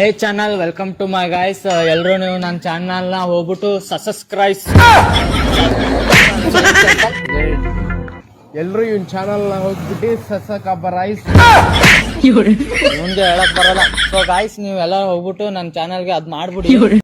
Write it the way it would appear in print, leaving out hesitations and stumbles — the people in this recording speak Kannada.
Hey channel, welcome to my guys. ಎಲ್ಲರೂ ನೀವು ನನ್ನ ಚಾನಲ್ನ ಹೋಗ್ಬಿಟ್ಟು ಸಬ್ಸ್ಕ್ರೈಬ್. ಎಲ್ರು ಇವನ್ ಚಾನಲ್ ಹೋಗ್ಬಿಟ್ಟು ಸಬ್ಸ್ಕ್ರೈಬ್ ಮುಂದೆ ಹೇಳಕ್ ಬರಲ್ಲ. ಸೊ ಗೈಸ್, ನೀವೆಲ್ಲ ಹೋಗ್ಬಿಟ್ಟು ನನ್ನ ಚಾನಲ್ಗೆ ಅದ್ ಮಾಡ್ಬಿಡಿ.